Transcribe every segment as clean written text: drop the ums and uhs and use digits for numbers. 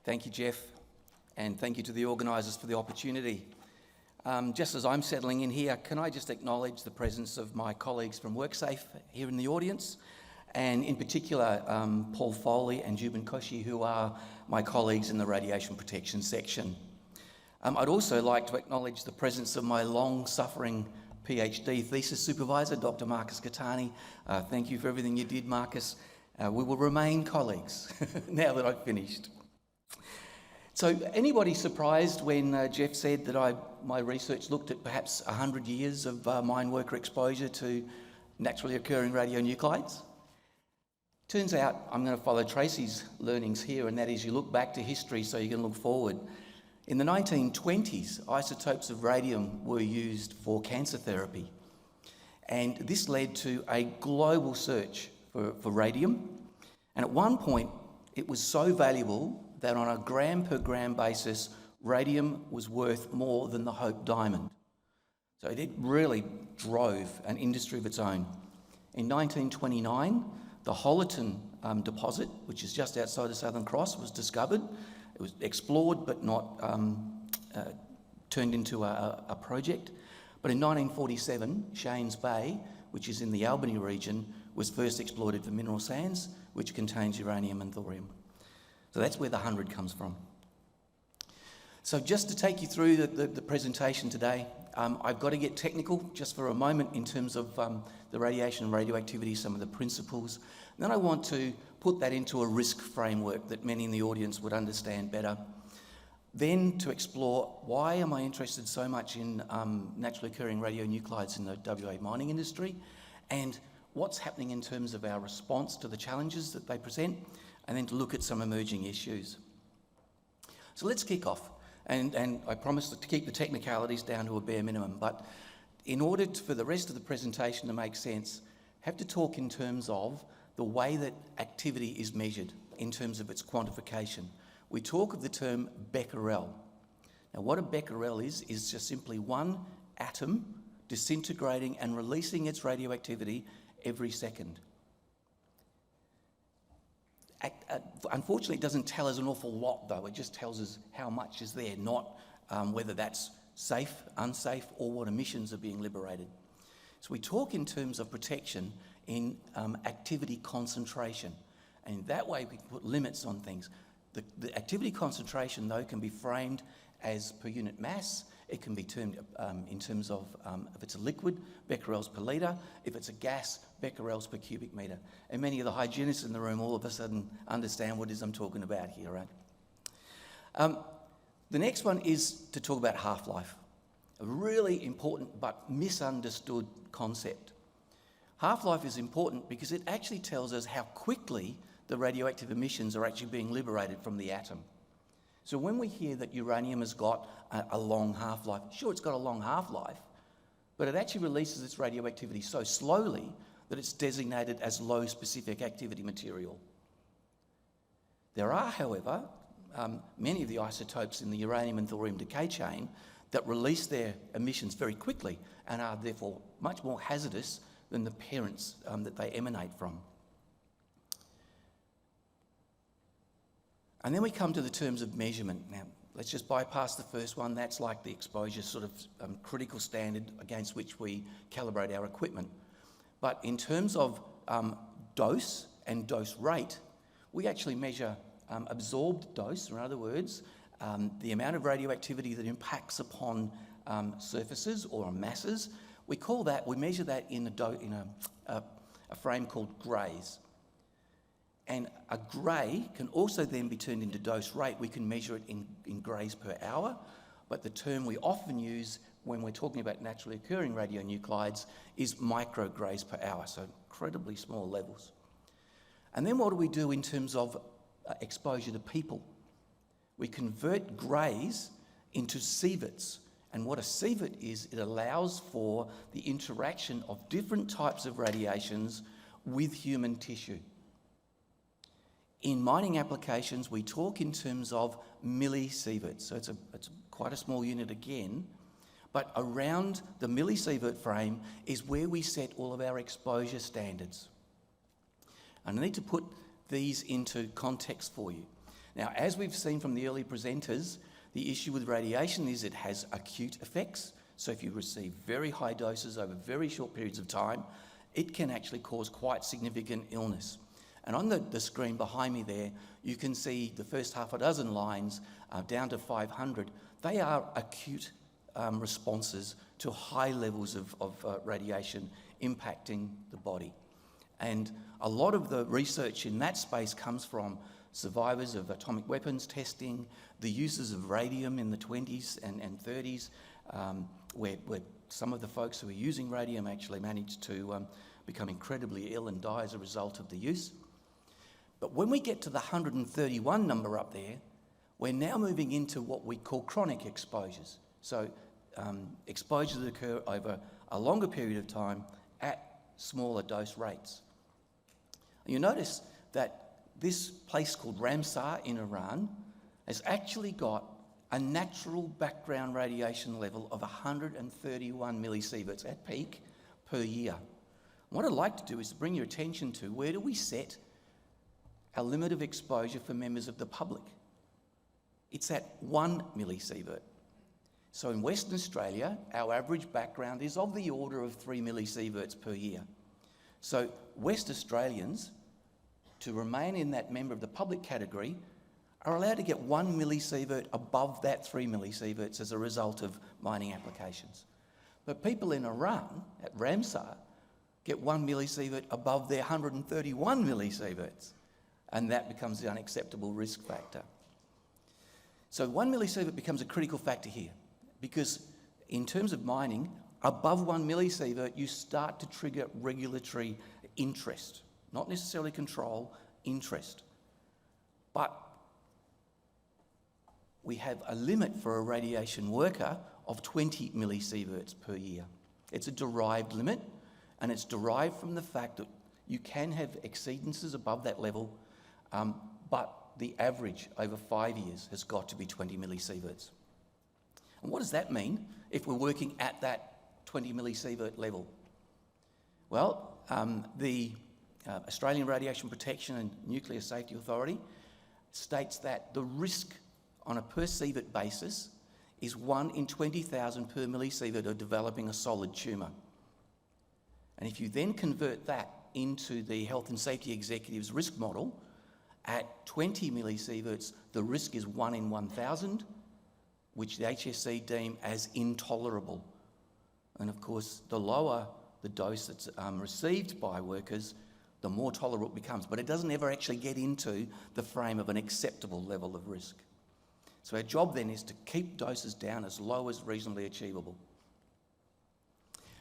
Thank you, Jeff, and thank you to the organisers for the opportunity. Just as I'm settling in here, can I just acknowledge the presence of my colleagues from WorkSafe here in the audience, and in particular Paul Foley and Jubin Koshi, who are my colleagues in the radiation protection section. I'd also like to acknowledge the presence of my long-suffering PhD thesis supervisor, Dr. Marcus Catani. Thank you for everything you did, Marcus. We will remain colleagues now that I've finished. So anybody surprised when Jeff said that my research looked at perhaps 100 years of mine worker exposure to naturally occurring radionuclides? Turns out I'm going to follow Tracy's learnings here, and that is you look back to history so you can look forward. In the 1920s, isotopes of radium were used for cancer therapy, and this led to a global search for radium, and at one point it was so valuable that on a gram per gram basis, radium was worth more than the Hope diamond. So it really drove an industry of its own. In 1929, the Hollerton deposit, which is just outside the Southern Cross, was discovered. It was explored but not turned into a project. But in 1947, Shanes Bay, which is in the Albany region, was first exploited for mineral sands, which contains uranium and thorium. So that's where the 100 comes from. So just to take you through the presentation today, I've got to get technical just for a moment in terms of the radiation and radioactivity, some of the principles. And then I want to put that into a risk framework that many in the audience would understand better. Then to explore why am I interested so much in naturally occurring radionuclides in the WA mining industry, and what's happening in terms of our response to the challenges that they present, and then to look at some emerging issues. So let's kick off. And I promise to keep the technicalities down to a bare minimum, but in order for the rest of the presentation to make sense, I have to talk in terms of the way that activity is measured in terms of its quantification. We talk of the term becquerel. Now what a becquerel is just simply one atom disintegrating and releasing its radioactivity every second. Unfortunately, it doesn't tell us an awful lot, though. It just tells us how much is there, not whether that's safe, unsafe, or what emissions are being liberated. So we talk in terms of protection in activity concentration, and that way we can put limits on things. The activity concentration, though, can be framed as per unit mass. It can be termed in terms of if it's a liquid, becquerels per litre. If it's a gas, becquerels per cubic metre. And many of the hygienists in the room all of a sudden understand what it is I'm talking about here, right? The next one is to talk about half-life. A really important but misunderstood concept. Half-life is important because it actually tells us how quickly the radioactive emissions are actually being liberated from the atom. So when we hear that uranium has got a long half-life, sure, it's got a long half-life, but it actually releases its radioactivity so slowly that it's designated as low specific activity material. There are, however, many of the isotopes in the uranium and thorium decay chain that release their emissions very quickly and are therefore much more hazardous than the parents that they emanate from. And then we come to the terms of measurement. Now, let's just bypass the first one. That's like the exposure sort of critical standard against which we calibrate our equipment. But in terms of dose and dose rate, we actually measure absorbed dose, or in other words, the amount of radioactivity that impacts upon surfaces or on masses. We measure that in a frame called grays. And a grey can also then be turned into dose rate. We can measure it in grays per hour, but the term we often use when we're talking about naturally occurring radionuclides is micrograys per hour, so incredibly small levels. And then what do we do in terms of exposure to people? We convert grays into sieverts, and what a sievert is, it allows for the interaction of different types of radiations with human tissue. In mining applications, we talk in terms of millisieverts, so it's quite a small unit again, but around the millisievert frame is where we set all of our exposure standards. And I need to put these into context for you. Now, as we've seen from the early presenters, the issue with radiation is it has acute effects. So if you receive very high doses over very short periods of time, it can actually cause quite significant illness. And on the screen behind me there, you can see the first half a dozen lines down to 500. They are acute responses to high levels of radiation impacting the body. And a lot of the research in that space comes from survivors of atomic weapons testing, the uses of radium in the 20s and 30s, where some of the folks who were using radium actually managed to become incredibly ill and die as a result of the use. But when we get to the 131 number up there, we're now moving into what we call chronic exposures. So exposures that occur over a longer period of time at smaller dose rates. You notice that this place called Ramsar in Iran has actually got a natural background radiation level of 131 millisieverts at peak per year. What I'd like to do is bring your attention to where do we set our limit of exposure for members of the public. It's at 1 millisievert. So in Western Australia, our average background is of the order of 3 millisieverts per year. So West Australians, to remain in that member of the public category, are allowed to get 1 millisievert above that 3 millisieverts as a result of mining applications. But people in Iran, at Ramsar, get 1 millisievert above their 131 millisieverts, and that becomes the unacceptable risk factor. So 1 millisievert becomes a critical factor here, because in terms of mining, above 1 millisievert, you start to trigger regulatory interest, not necessarily control, interest. But we have a limit for a radiation worker of 20 millisieverts per year. It's a derived limit, and it's derived from the fact that you can have exceedances above that level, but the average over 5 years has got to be 20 millisieverts. And what does that mean if we're working at that 20 millisievert level? Well, the Australian Radiation Protection and Nuclear Safety Authority states that the risk on a per sievert basis is 1 in 20,000 per millisievert of developing a solid tumour. And if you then convert that into the Health and Safety Executive's risk model, at 20 millisieverts, the risk is 1 in 1,000, which the HSE deem as intolerable. And of course, the lower the dose that's received by workers, the more tolerable it becomes. But it doesn't ever actually get into the frame of an acceptable level of risk. So our job then is to keep doses down as low as reasonably achievable.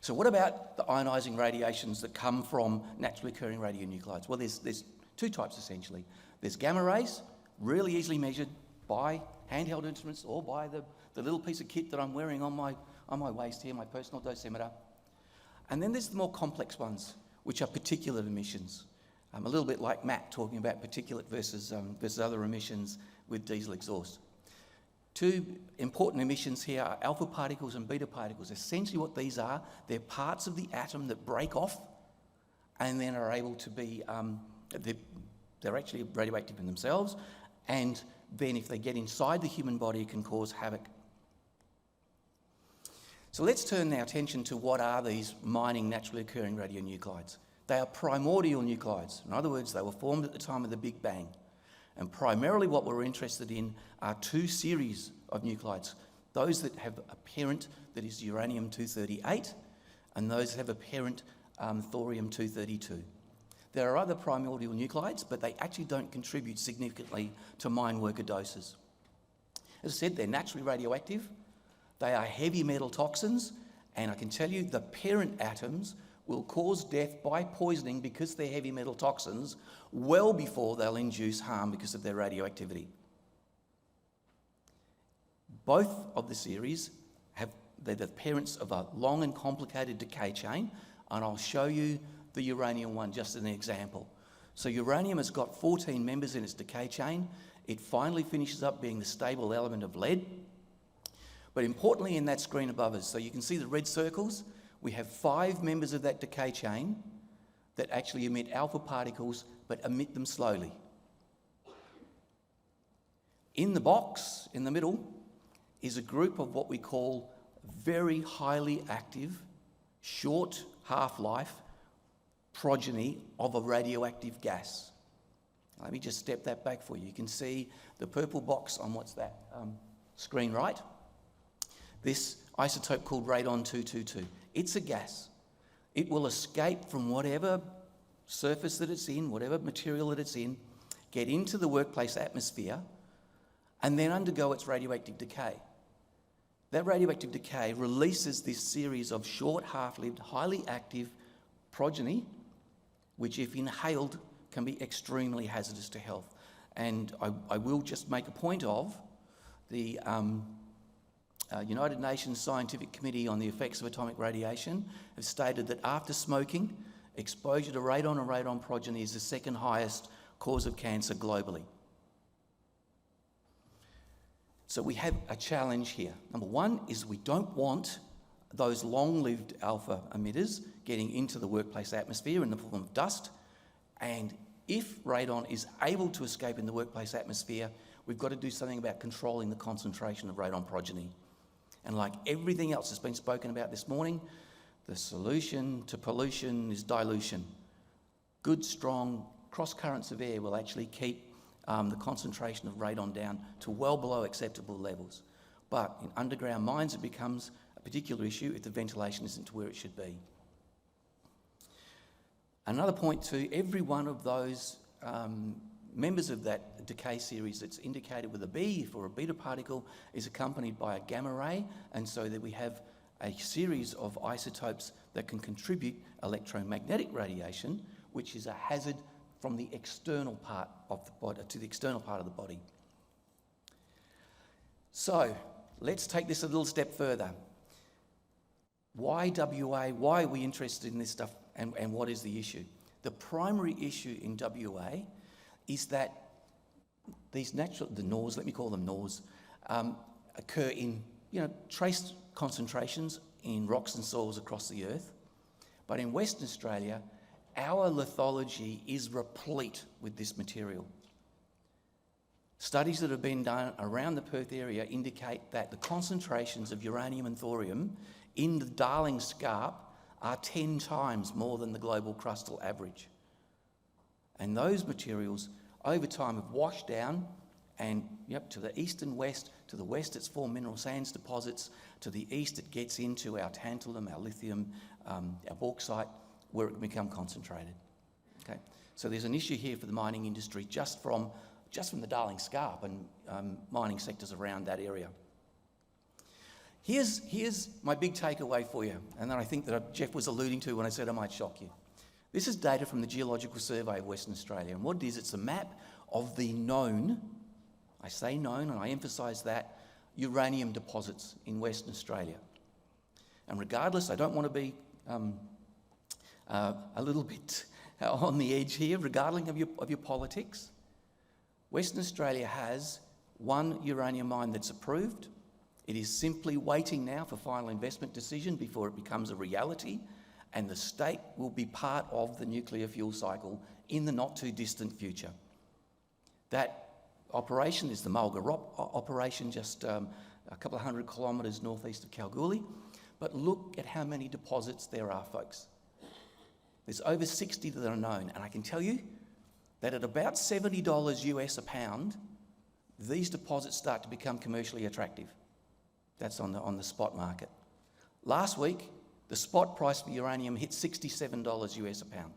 So what about the ionising radiations that come from naturally occurring radionuclides? Well, there's two types essentially. There's gamma rays, really easily measured by handheld instruments or by the little piece of kit that I'm wearing on my waist here, my personal dosimeter. And then there's the more complex ones, which are particulate emissions. A little bit like Matt talking about particulate versus other emissions with diesel exhaust. Two important emissions here are alpha particles and beta particles. Essentially what these are, they're parts of the atom that break off and then are able to be, they're actually radioactive in themselves, and then if they get inside the human body, it can cause havoc. So let's turn our attention to what are these mining naturally occurring radionuclides. They are primordial nuclides. In other words, they were formed at the time of the Big Bang. And primarily what we're interested in are two series of nuclides. Those that have a parent that is uranium-238 and those that have a parent thorium-232. There are other primordial nuclides, but they actually don't contribute significantly to mine worker doses. As I said, they're naturally radioactive. They are heavy metal toxins, and I can tell you the parent atoms will cause death by poisoning because they're heavy metal toxins well before they'll induce harm because of their radioactivity. Both of the series they're the parents of a long and complicated decay chain, and I'll show you the uranium one just as an example. So uranium has got 14 members in its decay chain. It finally finishes up being the stable element of lead. But importantly in that screen above us, so you can see the red circles, we have 5 members of that decay chain that actually emit alpha particles, but emit them slowly. In the box, in the middle, is a group of what we call very highly active, short half-life progeny of a radioactive gas. Let me just step that back for you. You can see the purple box on screen right. This isotope called radon-222. It's a gas. It will escape from whatever surface that it's in, whatever material that it's in, get into the workplace atmosphere, and then undergo its radioactive decay. That radioactive decay releases this series of short, half-lived, highly active progeny, which if inhaled can be extremely hazardous to health. And I will just make a point of the United Nations Scientific Committee on the Effects of Atomic Radiation have stated that after smoking, exposure to radon and radon progeny is the second highest cause of cancer globally. So we have a challenge here. Number one is we don't want those long-lived alpha emitters getting into the workplace atmosphere in the form of dust. And if radon is able to escape in the workplace atmosphere, we've got to do something about controlling the concentration of radon progeny. And like everything else that's been spoken about this morning, the solution to pollution is dilution. Good, strong cross currents of air will actually keep the concentration of radon down to well below acceptable levels. But in underground mines, it becomes a particular issue if the ventilation isn't to where it should be. Another point too, every one of those members of that decay series that's indicated with a B for a beta particle is accompanied by a gamma ray, and so that we have a series of isotopes that can contribute electromagnetic radiation, which is a hazard from the external part of the body to the external part of the body. So let's take this a little step further. Why WA? Why are we interested in this stuff, and what is the issue? The primary issue in WA is that these the NORs, let me call them NORs, occur in trace concentrations in rocks and soils across the earth. But in Western Australia, our lithology is replete with this material. Studies that have been done around the Perth area indicate that the concentrations of uranium and thorium in the Darling Scarp are 10 times more than the global crustal average. And those materials over time have washed down and to the east and west. To the west it's formed mineral sands deposits. To the east it gets into our tantalum, our lithium, our bauxite, where it can become concentrated. Okay, so there's an issue here for the mining industry just from the Darling Scarp and mining sectors around that area. Here's my big takeaway for you, and that I think that Jeff was alluding to when I said I might shock you. This is data from the Geological Survey of Western Australia, and what it is, it's a map of the known, I say known and I emphasise that, uranium deposits in Western Australia. And regardless, I don't want to be a little bit on the edge here, regardless of your politics. Western Australia has one uranium mine that's approved. It is simply waiting now for final investment decision before it becomes a reality, and the state will be part of the nuclear fuel cycle in the not too distant future. That operation is the Mulga operation, just a couple of 100 kilometres northeast of Kalgoorlie. But look at how many deposits there are, folks. There's over 60 that are known, and I can tell you that at about $70 US a pound, these deposits start to become commercially attractive. That's on the spot market. Last week, the spot price for uranium hit $67 US a pound.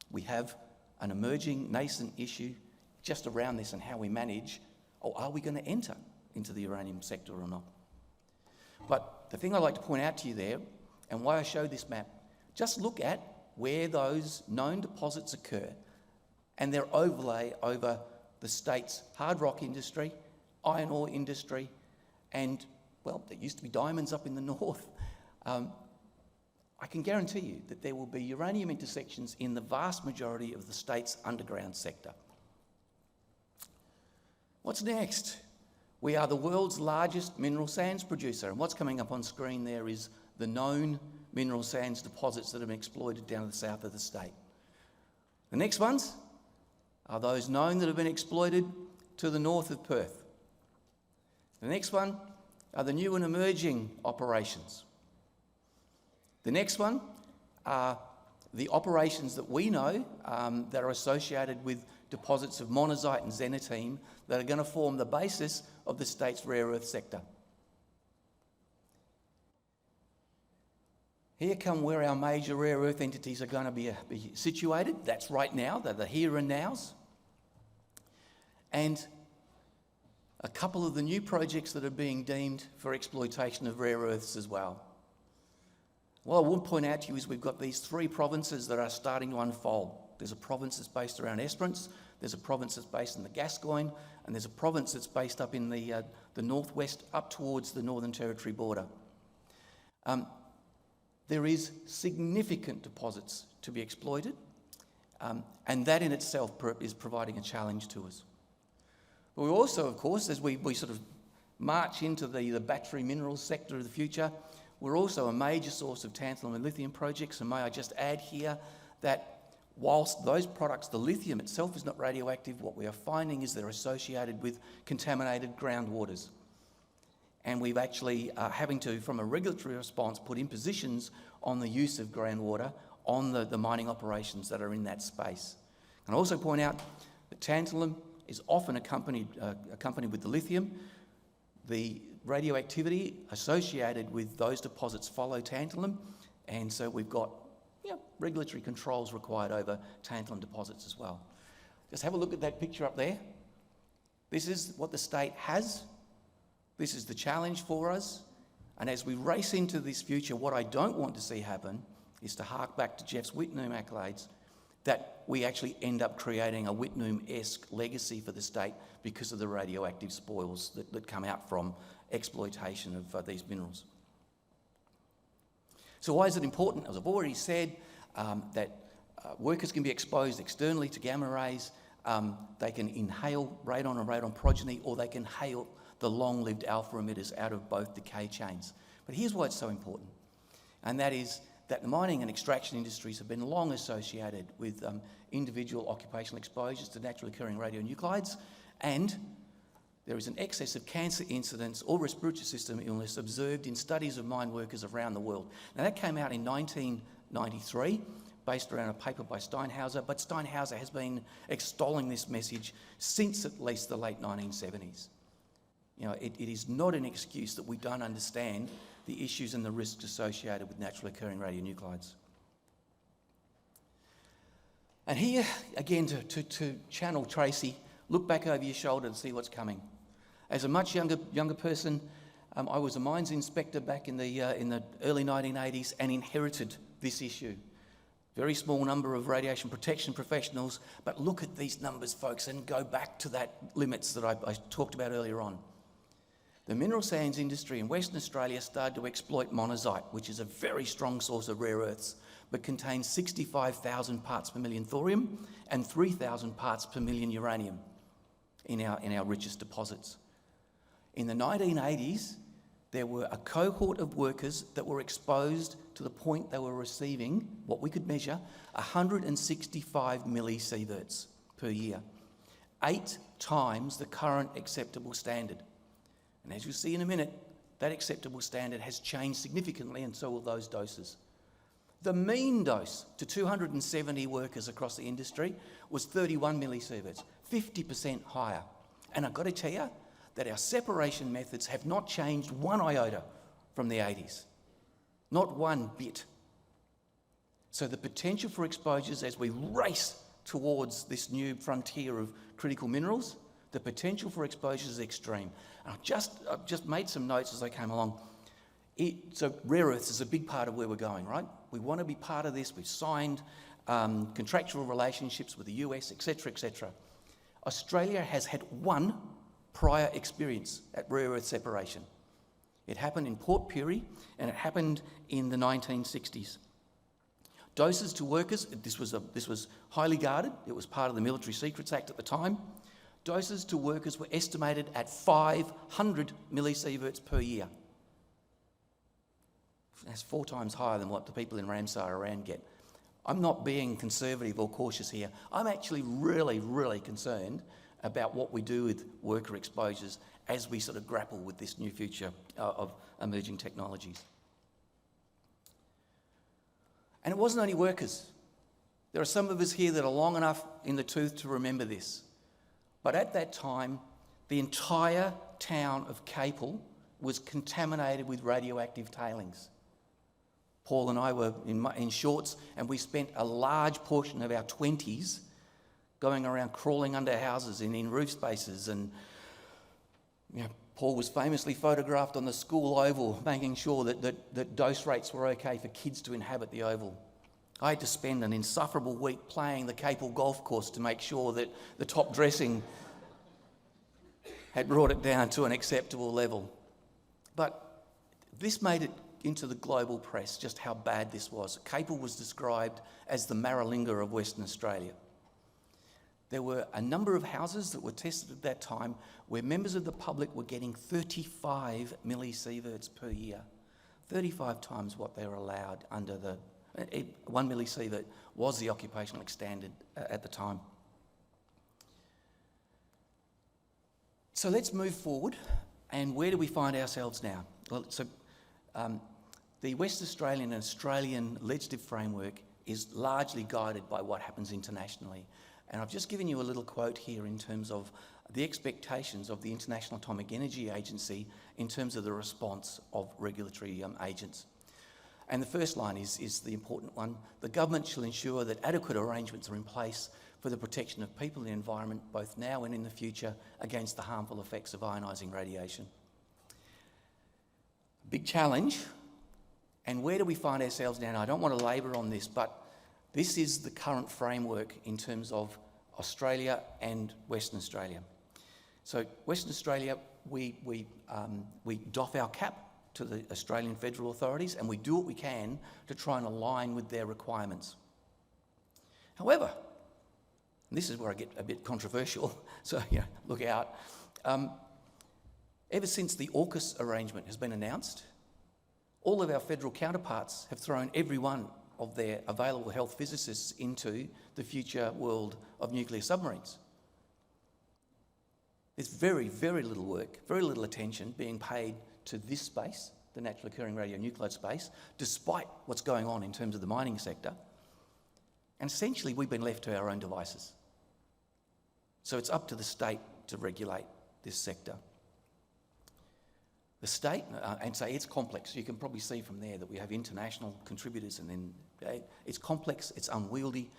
We have an emerging nascent issue just around this and how we manage, are we going to enter into the uranium sector or not? But the thing I'd like to point out to you there, and why I show this map, just look at where those known deposits occur and their overlay over the state's hard rock industry, iron ore industry, and, well, there used to be diamonds up in the north. I can guarantee you that there will be uranium intersections in the vast majority of the state's underground sector. What's next? We are the world's largest mineral sands producer, and what's coming up on screen there is the known mineral sands deposits that have been exploited down to the south of the state. The next ones are those known that have been exploited to the north of Perth. The next one are the new and emerging operations. The next one are the operations that we know that are associated with deposits of monazite and xenotime that are going to form the basis of the state's rare earth sector. Here come where our major rare earth entities are going to be situated. That's right now, they're the here and nows. And a couple of the new projects that are being deemed for exploitation of rare earths as well. What I would point out to you is we've got these three provinces that are starting to unfold. There's a province that's based around Esperance, there's a province that's based in the Gascoyne, and there's a province that's based up in the northwest, up towards the Northern Territory border. There is significant deposits to be exploited, and that in itself is providing a challenge to us. But we also, of course, as we sort of march into the battery minerals sector of the future, we're also a major source of tantalum and lithium projects, and may I just add here that whilst those products, the lithium itself is not radioactive, what we are finding is they're associated with contaminated groundwaters. And we've actually having to, from a regulatory response, put impositions on the use of groundwater on the mining operations that are in that space. And I also point out that tantalum is often accompanied with the lithium. The radioactivity associated with those deposits follow tantalum, and so we've got regulatory controls required over tantalum deposits as well. Just have a look at that picture up there. This is what the state has. This is the challenge for us. And as we race into this future, what I don't want to see happen is to hark back to Jeff's Whitnum accolades, that we actually end up creating a Whitnum-esque legacy for the state because of the radioactive spoils that come out from exploitation of these minerals. So why is it important? As I've already said, that workers can be exposed externally to gamma rays. They can inhale radon and radon progeny, or they can inhale the long-lived alpha emitters out of both decay chains. But here's why it's so important, and that is that the mining and extraction industries have been long associated with individual occupational exposures to naturally occurring radionuclides, and there is an excess of cancer incidence or respiratory system illness observed in studies of mine workers around the world. Now that came out in 1993, based around a paper by Steinhauser, but Steinhauser has been extolling this message since at least the late 1970s. It is not an excuse that we don't understand the issues and the risks associated with naturally occurring radionuclides. And here, again, to channel Tracy, look back over your shoulder to see what's coming. As a much younger person, I was a mines inspector back in the early 1980s and inherited this issue. Very small number of radiation protection professionals, but look at these numbers, folks, and go back to that limits that I talked about earlier on. The mineral sands industry in Western Australia started to exploit monazite, which is a very strong source of rare earths, but contains 65,000 parts per million thorium and 3,000 parts per million uranium in our richest deposits. In the 1980s, there were a cohort of workers that were exposed to the point they were receiving, what we could measure, 165 millisieverts per year, 8 times the current acceptable standard. And as you'll see in a minute, that acceptable standard has changed significantly, and so will those doses. The mean dose to 270 workers across the industry was 31 millisieverts, 50% higher. And I've got to tell you that our separation methods have not changed one iota from the 80s. Not one bit. So the potential for exposures as we race towards this new frontier of critical minerals, the potential for exposures is extreme. And I've just made some notes as I came along. So rare earths is a big part of where we're going, right? We want to be part of this. We've signed contractual relationships with the US, etc., etc. Australia has had one prior experience at rare earth separation. It happened in Port Pirie, and it happened in the 1960s. Doses to workers, this was highly guarded. It was part of the Military Secrets Act at the time. Doses to workers were estimated at 500 millisieverts per year. That's 4 times higher than what the people in Ramsar, Iran get. I'm not being conservative or cautious here. I'm actually really, really concerned about what we do with worker exposures as we sort of grapple with this new future of emerging technologies. And it wasn't only workers. There are some of us here that are long enough in the tooth to remember this. But at that time, the entire town of Capel was contaminated with radioactive tailings. Paul and I were in shorts, and we spent a large portion of our 20s going around crawling under houses and in roof spaces. And Paul was famously photographed on the school oval, making sure that dose rates were okay for kids to inhabit the oval. I had to spend an insufferable week playing the Capel golf course to make sure that the top dressing had brought it down to an acceptable level. But this made it into the global press, just how bad this was. Capel was described as the Maralinga of Western Australia. There were a number of houses that were tested at that time where members of the public were getting 35 millisieverts per year. 35 times what they were allowed under the... 1 millisievert was the occupational standard at the time. So let's move forward. And where do we find ourselves now? Well, the West Australian and Australian legislative framework is largely guided by what happens internationally. And I've just given you a little quote here in terms of the expectations of the International Atomic Energy Agency in terms of the response of regulatory agents. And the first line is the important one. The government shall ensure that adequate arrangements are in place for the protection of people and the environment, both now and in the future, against the harmful effects of ionising radiation. Big challenge. And where do we find ourselves now? And I don't want to labour on this, but this is the current framework in terms of Australia and Western Australia. So Western Australia, we doff our cap to the Australian federal authorities, and we do what we can to try and align with their requirements. However, and this is where I get a bit controversial, so look out. Ever since the AUKUS arrangement has been announced, all of our federal counterparts have thrown every one of their available health physicists into the future world of nuclear submarines. There's very, very little work, very little attention being paid to this space, the naturally occurring radionuclide space, despite what's going on in terms of the mining sector. And essentially, we've been left to our own devices. So it's up to the state to regulate this sector. The state, and say it's complex. You can probably see from there that we have international contributors, and then it's complex, it's unwieldy,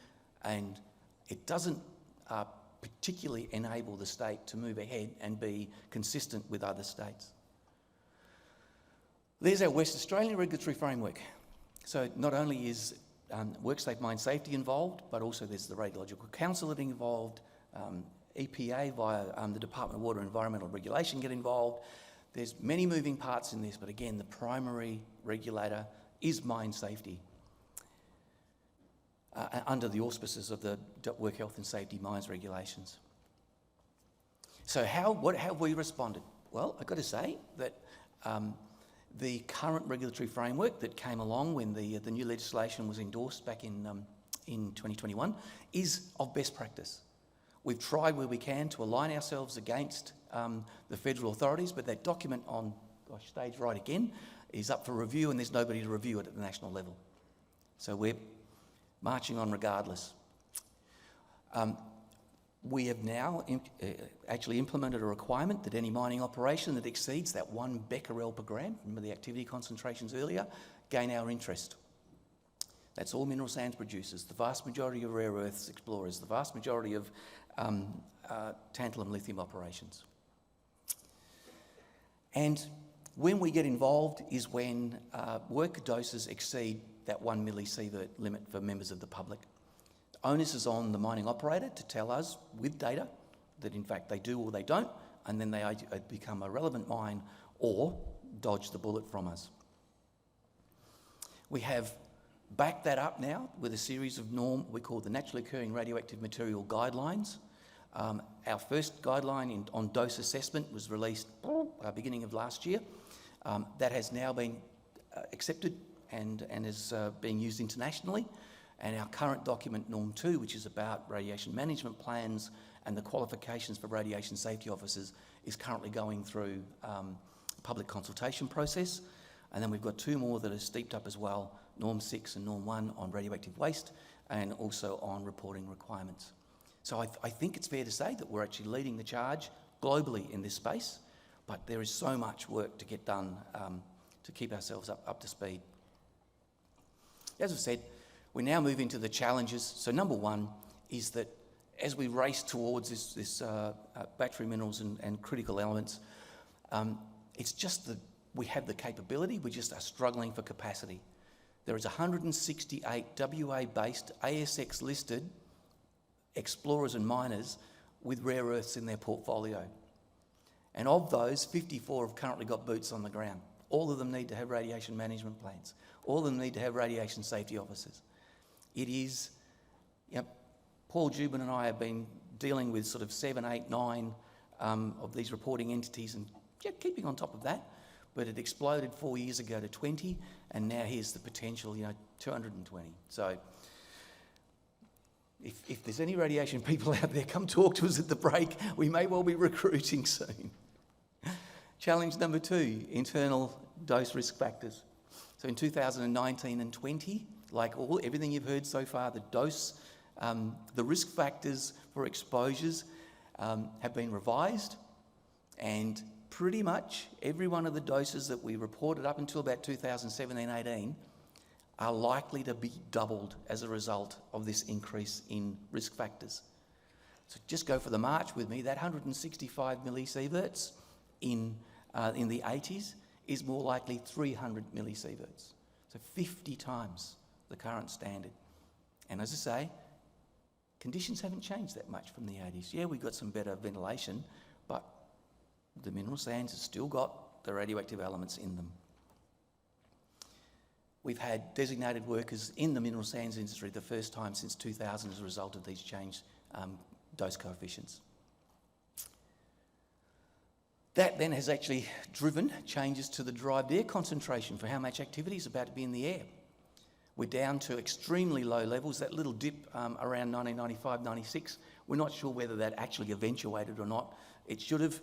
and it doesn't particularly enable the state to move ahead and be consistent with other states. There's our West Australian regulatory framework. So not only is WorkSafe Mine Safety involved, but also there's the Radiological Council that involved, EPA via the Department of Water and Environmental Regulation get involved. There's many moving parts in this, but again, the primary regulator is mine safety under the auspices of the Work Health and Safety Mines regulations. So how have we responded? Well, I've got to say that the current regulatory framework that came along when the new legislation was endorsed back in 2021 is of best practice. We've tried where we can to align ourselves against the federal authorities, but that document on, stage right again, is up for review, and there's nobody to review it at the national level. So we're marching on regardless. We have now actually implemented a requirement that any mining operation that exceeds that 1 becquerel per gram, remember the activity concentrations earlier, gain our interest. That's all mineral sands producers, the vast majority of rare earths explorers, the vast majority of tantalum lithium operations. And when we get involved is when work doses exceed that 1 millisievert limit for members of the public. Onus is on the mining operator to tell us with data that in fact they do or they don't, and then they become a relevant mine or dodge the bullet from us. We have backed that up now with a series of we call the Naturally Occurring Radioactive Material Guidelines. Our first guideline on dose assessment was released beginning of last year. That has now been accepted and is being used internationally. And our current document, Norm 2, which is about radiation management plans and the qualifications for radiation safety officers, is currently going through a public consultation process. And then we've got 2 more that are steeped up as well, Norm 6 and Norm 1 on radioactive waste, and also on reporting requirements. So I think it's fair to say that we're actually leading the charge globally in this space, but there is so much work to get done to keep ourselves up to speed. As I've said, we now move into the challenges. So number 1 is that as we race towards this battery minerals and critical elements, it's just that we have the capability, we just are struggling for capacity. There is 168 WA-based, ASX-listed explorers and miners with rare earths in their portfolio. And of those, 54 have currently got boots on the ground. All of them need to have radiation management plans. All of them need to have radiation safety officers. It is, Paul Jubin and I have been dealing with sort of 7, 8, 9 of these reporting entities and keeping on top of that. But it exploded 4 years ago to 20, and now here's the potential, 220. So if there's any radiation people out there, come talk to us at the break. We may well be recruiting soon. Challenge number 2, internal dose risk factors. So in 2019 and 20, like everything you've heard so far, the risk factors for exposures have been revised, and pretty much every one of the doses that we reported up until about 2017-18 are likely to be doubled as a result of this increase in risk factors. So just go for the march with me. That 165 millisieverts in the 80s is more likely 300 millisieverts. So 50 times the current standard. And as I say, conditions haven't changed that much from the 80s. Yeah, we've got some better ventilation, but the mineral sands have still got the radioactive elements in them. We've had designated workers in the mineral sands industry the first time since 2000 as a result of these changed dose coefficients. That then has actually driven changes to the derived air concentration for how much activity is about to be in the air. We're down to extremely low levels. That little dip around 1995, 96, we're not sure whether that actually eventuated or not. It should have,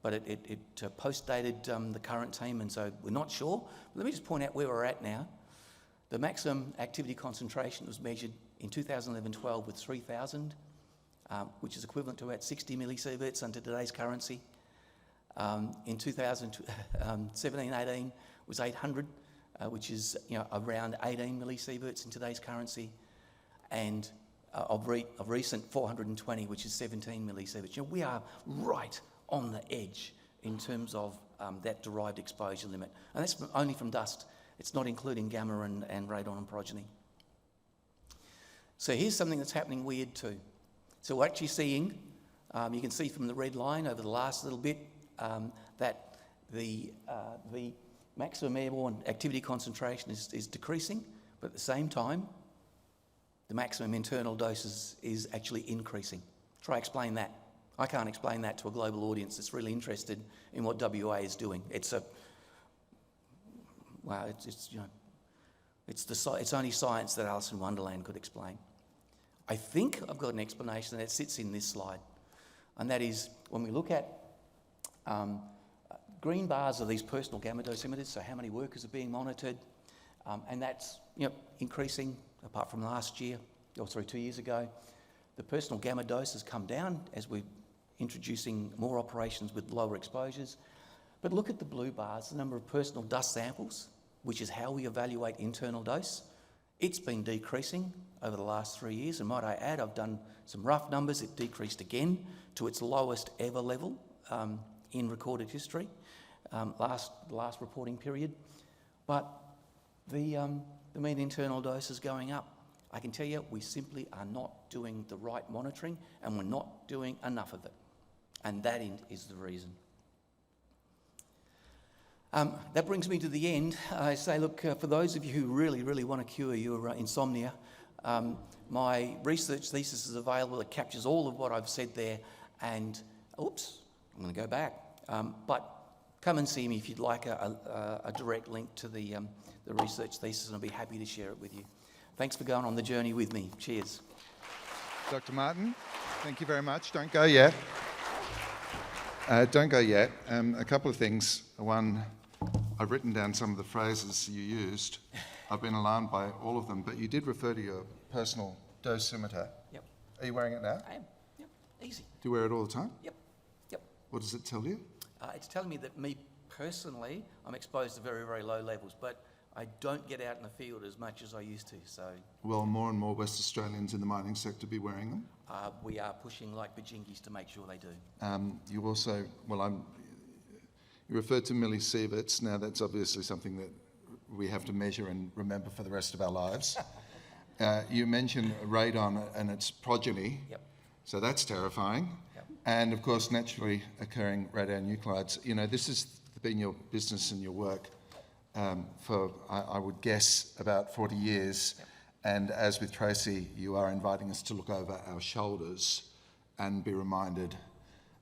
but it post-dated the current team, and so we're not sure. But let me just point out where we're at now. The maximum activity concentration was measured in 2011-12 with 3,000, which is equivalent to about 60 millisieverts under today's currency. In 2017-18 was 800, which is around 18 millisieverts in today's currency, and of recent 420, which is 17 millisieverts. We are right on the edge in terms of that derived exposure limit, and that's only from dust. It's not including gamma and radon and progeny. So here's something that's happening weird too. So we're actually seeing, you can see from the red line over the last little bit, that the maximum airborne activity concentration is decreasing, but at the same time, the maximum internal doses is actually increasing. Try explain that. I can't explain that to a global audience that's really interested in what WA is doing. It's only science that Alice in Wonderland could explain. I think I've got an explanation that sits in this slide, and that is when we look at green bars are these personal gamma dosimeters, so how many workers are being monitored, and that's increasing apart from last year, 2 years ago. The personal gamma dose has come down as we're introducing more operations with lower exposures. But look at the blue bars, the number of personal dust samples, which is how we evaluate internal dose. It's been decreasing over the last 3 years, and might I add, I've done some rough numbers. It decreased again to its lowest ever level in recorded history, last reporting period. But the mean internal dose is going up. I can tell you, we simply are not doing the right monitoring, and we're not doing enough of it. And that is the reason. That brings me to the end. I say, look, for those of you who really, really want to cure your insomnia, my research thesis is available. It captures all of what I've said there. And, oops, I'm going to go back. But come and see me if you'd like a direct link to the research thesis, and I'll be happy to share it with you. thanks for going on the journey with me. Cheers. Dr. Martin, thank you very much. Don't go yet. Don't go yet. A couple of things. One, I've written down some of the phrases you used. I've been alarmed by all of them, but you did refer to your personal dosimeter. Yep. Are you wearing it now? I am. Yep. Easy. Do you wear it all the time? Yep. Yep. What does it tell you? It's telling me that me personally, I'm exposed to very, very low levels, but I don't get out in the field as much as I used to. So Will more and more West Australians in the mining sector be wearing them? we are pushing like bajingies to make sure they do. You also, you referred to millisieverts. Now that's obviously something that we have to measure and remember for the rest of our lives. You mentioned radon and its progeny. Yep. So that's terrifying. Yep. And of course, naturally occurring radionuclides. You know, this has been your business and your work for, I would guess, about 40 years. Yep. And as with Tracy, you are inviting us to look over our shoulders and be reminded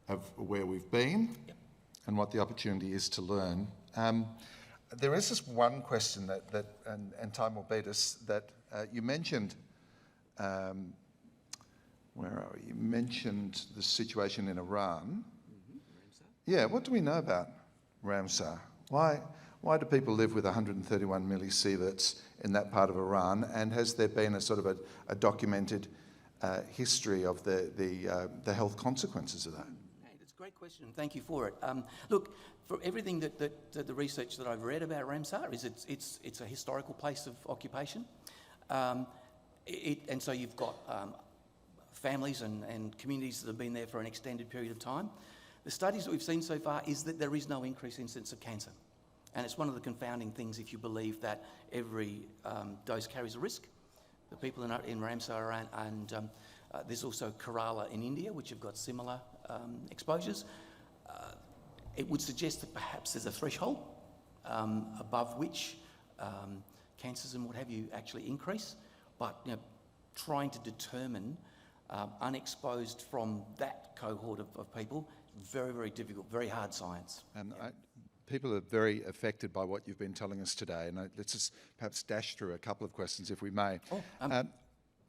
of where we've been. Yep. And what the opportunity is to learn. There is this one question and time will beat us, that you mentioned, where are we? You mentioned the situation in Iran. Mm-hmm. Yeah, what do we know about Ramsar? Why do people live with 131 millisieverts in that part of Iran? And has there been a sort of a documented history of the health consequences of that? That's a great question, and thank you for it. Look, for everything that the research that I've read about Ramsar is it's a historical place of occupation, and so you've got families and communities that have been there for an extended period of time. The studies that we've seen so far is that there is no increased incidence of cancer. And it's one of the confounding things if you believe that every dose carries a risk. The people in Ramsar and there's also Kerala in India, which have got similar exposures. It would suggest that perhaps there's a threshold above which cancers and what have you actually increase. But trying to determine unexposed from that cohort of people, very, very difficult, very hard science. And people are very affected by what you've been telling us today, and let's just perhaps dash through a couple of questions if we may.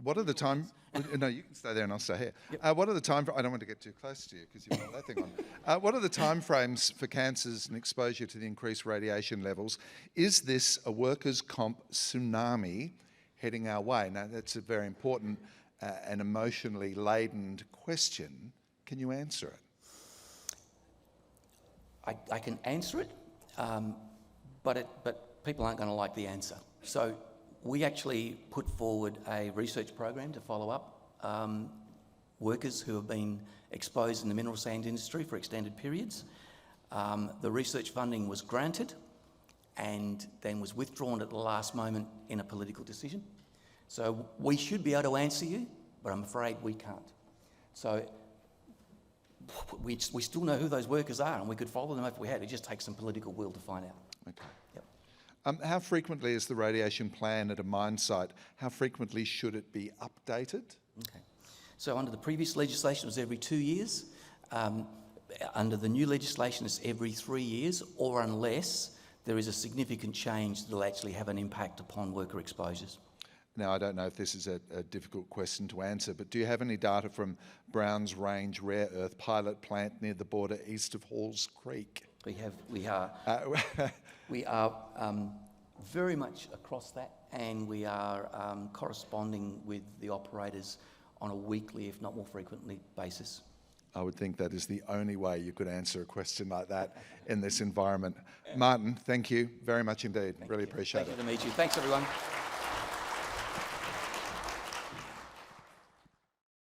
What are the time? No, you can stay there and I'll stay here. Yep. What are the time? I don't want to get too close to you because you've got that thing on. What are the time frames for cancers and exposure to the increased radiation levels? Is this a workers' comp tsunami heading our way? Now, that's a very important and emotionally laden question. Can you answer it? I can answer it, but people aren't going to like the answer. So we actually put forward a research program to follow up workers who have been exposed in the mineral sands industry for extended periods. The research funding was granted and then was withdrawn at the last moment in a political decision. So we should be able to answer you, but I'm afraid we can't. So we still know who those workers are, and we could follow them if we had. It just takes some political will to find out. Okay. Yep. How frequently is the radiation plan at a mine site? How frequently should it be updated? Okay. So under the previous legislation, it was every 2 years. Under the new legislation, it's every 3 years, or unless there is a significant change that will actually have an impact upon worker exposures. Now, I don't know if this is a difficult question to answer, but do you have any data from Browns Range Rare Earth pilot plant near the border east of Halls Creek? We are very much across that, and we are corresponding with the operators on a weekly, if not more frequently, basis. I would think that is the only way you could answer a question like that in this environment. Martin, thank you very much indeed. Really appreciate it. Pleasure to meet you. Thanks, everyone.